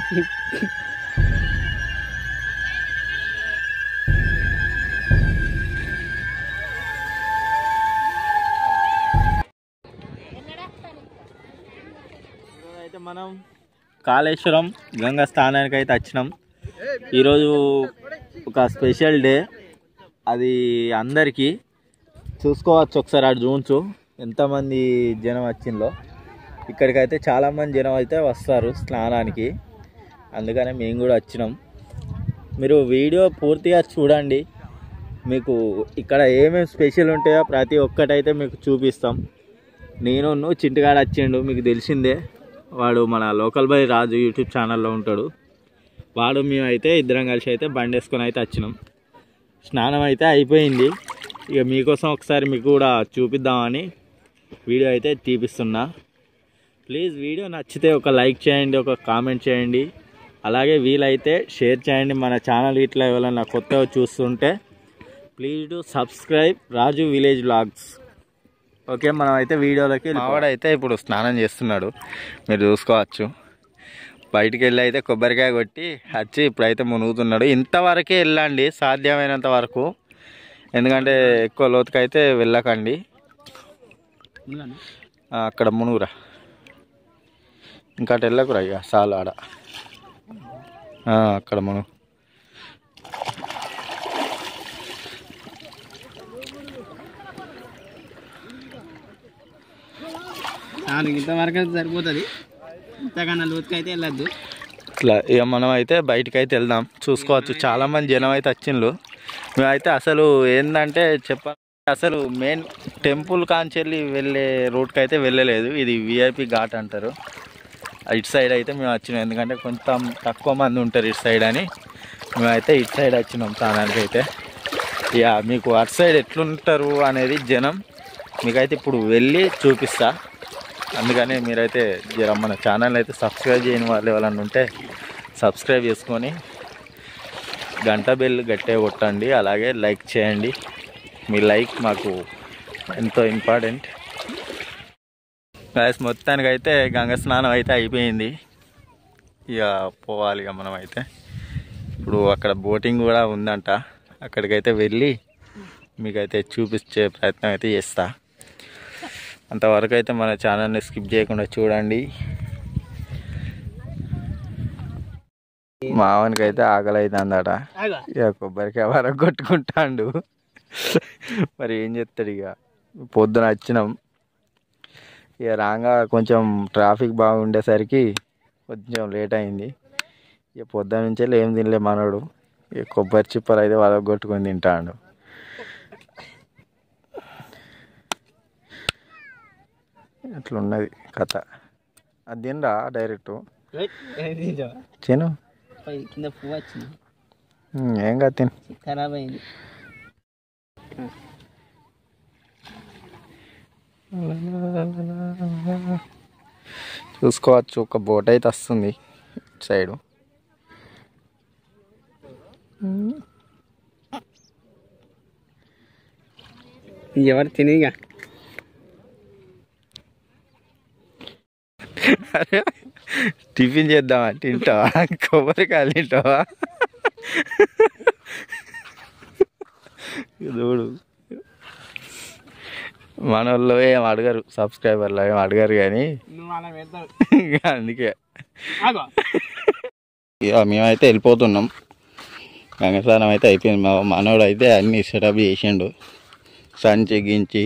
అయితే మనం కాళేశ్వరం గంగా స్థానానికి అయితే వచ్చినాం. ఈరోజు ఒక స్పెషల్ డే, అది అందరికీ చూసుకోవచ్చు. ఒకసారి అటు చూంచు ఎంతమంది జనం వచ్చిందో. ఇక్కడికైతే చాలామంది జనం అయితే వస్తారు స్నానానికి, అందుకనే మేము కూడా వచ్చినాం. మీరు వీడియో పూర్తిగా చూడండి, మీకు ఇక్కడ ఏమేమి స్పెషల్ ఉంటాయో ప్రతి ఒక్కటైతే మీకు చూపిస్తాం. నేను చింటిగాడు వచ్చిండు, మీకు తెలిసిందే, వాడు మన లోకల్ బాయ్ రాజు యూట్యూబ్ ఛానల్లో ఉంటాడు. వాడు మేమైతే ఇద్దరం కలిసి అయితే బండి వేసుకొని అయితే వచ్చినాం. స్నానం అయితే అయిపోయింది. ఇక మీకోసం ఒకసారి మీకు కూడా చూపిద్దామని వీడియో అయితే తీపిస్తున్నా. ప్లీజ్ వీడియో నచ్చితే ఒక లైక్ చేయండి, ఒక కామెంట్ చేయండి, అలాగే వీలైతే షేర్ చేయండి. మన ఛానల్ ఇట్లా ఎవరైనా కొత్తగా చూస్తుంటే please do subscribe Raju village vlogs. Okay, మనం అయితే వీడియోలోకి. మావాడైతే ఇప్పుడు స్నానం చేస్తున్నాడు, మీరు చూసుకోవచ్చు. బయటికి వెళ్ళి అయితే కొబ్బరికాయ కొట్టి వచ్చి ఇప్పుడైతే మునుగుతున్నాడు. ఇంతవరకే వెళ్ళండి సాధ్యమైనంత వరకు, ఎందుకంటే ఎక్కువ లోతుకైతే వెళ్ళకండి. అక్కడ మునుగురా, ఇంకా అటు వెళ్ళకురా, ఇక చాలు ఆడ అక్కడ మునుగు. ఇంతవరకు అయితే సరిపోతుంది, ఇంతకన్నా లోతుకైతే వెళ్ళద్దు. ఇట్లా ఇక మనం అయితే బయటకు అయితే వెళ్దాం. చూసుకోవచ్చు చాలామంది జనం అయితే వచ్చిండ్రు. మేమైతే అసలు ఏంటంటే అసలు మెయిన్ టెంపుల్ కాంచెల్లి వెళ్ళే రూట్కి అయితే వెళ్ళలేదు. ఇది విఐపి ఘాట్ అంటారు. ఇటు సైడ్ అయితే మేము వచ్చినాం, ఎందుకంటే కొంచెం తక్కువ మంది ఉంటారు ఇటు సైడ్ అని మేమైతే ఇటు సైడ్ వచ్చినాం స్నానానికి అయితే. ఇక మీకు అటు సైడ్ ఎట్లుంటారు అనేది జనం మీకైతే ఇప్పుడు వెళ్ళి చూపిస్తా. అందుకని మీరైతే మన ఛానల్ అయితే సబ్స్క్రైబ్ చేయని వాళ్ళు ఎవరన్నా ఉంటే సబ్స్క్రైబ్ చేసుకొని గంట బెల్ గట్టిగా కొట్టండి, అలాగే లైక్ చేయండి. మీ లైక్ మాకు ఎంతో ఇంపార్టెంట్. గాయస్ మొత్తానికైతే గంగ స్నానం అయితే అయిపోయింది. ఇక పోవాలి ఇక మనం అయితే. ఇప్పుడు అక్కడ బోటింగ్ కూడా ఉందంట, అక్కడికైతే వెళ్ళి మీకైతే చూపించే ప్రయత్నం అయితే చేస్తా. అంతవరకు అయితే మన ఛానల్ని స్కిప్ చేయకుండా చూడండి. మావానికి అయితే ఆకలి అవుతుందట, ఇక కొబ్బరికాయ వరకు కొట్టుకుంటాడు. మరి ఏం చేస్తాడు, ఇక పొద్దున వచ్చినాం. ఇక రాగా కొంచెం ట్రాఫిక్ బాగుండేసరికి కొంచెం లేట్ అయింది. ఇక పొద్దున నుంచే ఏం తినలే మనోడు. ఇక కొబ్బరి చిప్పలు అయితే వరకు కొట్టుకొని తింటాడు. అట్లున్నది కథ. అది తినరా డైరెక్ట్ తిను, కింద పువ్వు వచ్చింది, ఏం కాదు తిను. ఖరాబ్ అయింది. చూసుకోవచ్చు, ఒక బోట్ అయితే వస్తుంది ఇటు సైడు. ఎవరు తినేగా. అరే టిఫిన్ చేద్దామా, తింటావా? కొబ్బరికాయలు తింటావా? చూడు, మన వాళ్ళు ఏం అడగరు, సబ్స్క్రైబర్లు ఏం అడగరు, కానీ అందుకే ఇక మేమైతే వెళ్ళిపోతున్నాం. గంగస్నానం అయితే అయిపోయింది. మా మనోడు అయితే అన్ని సెటప్ చేసిండు, సంచి గించి.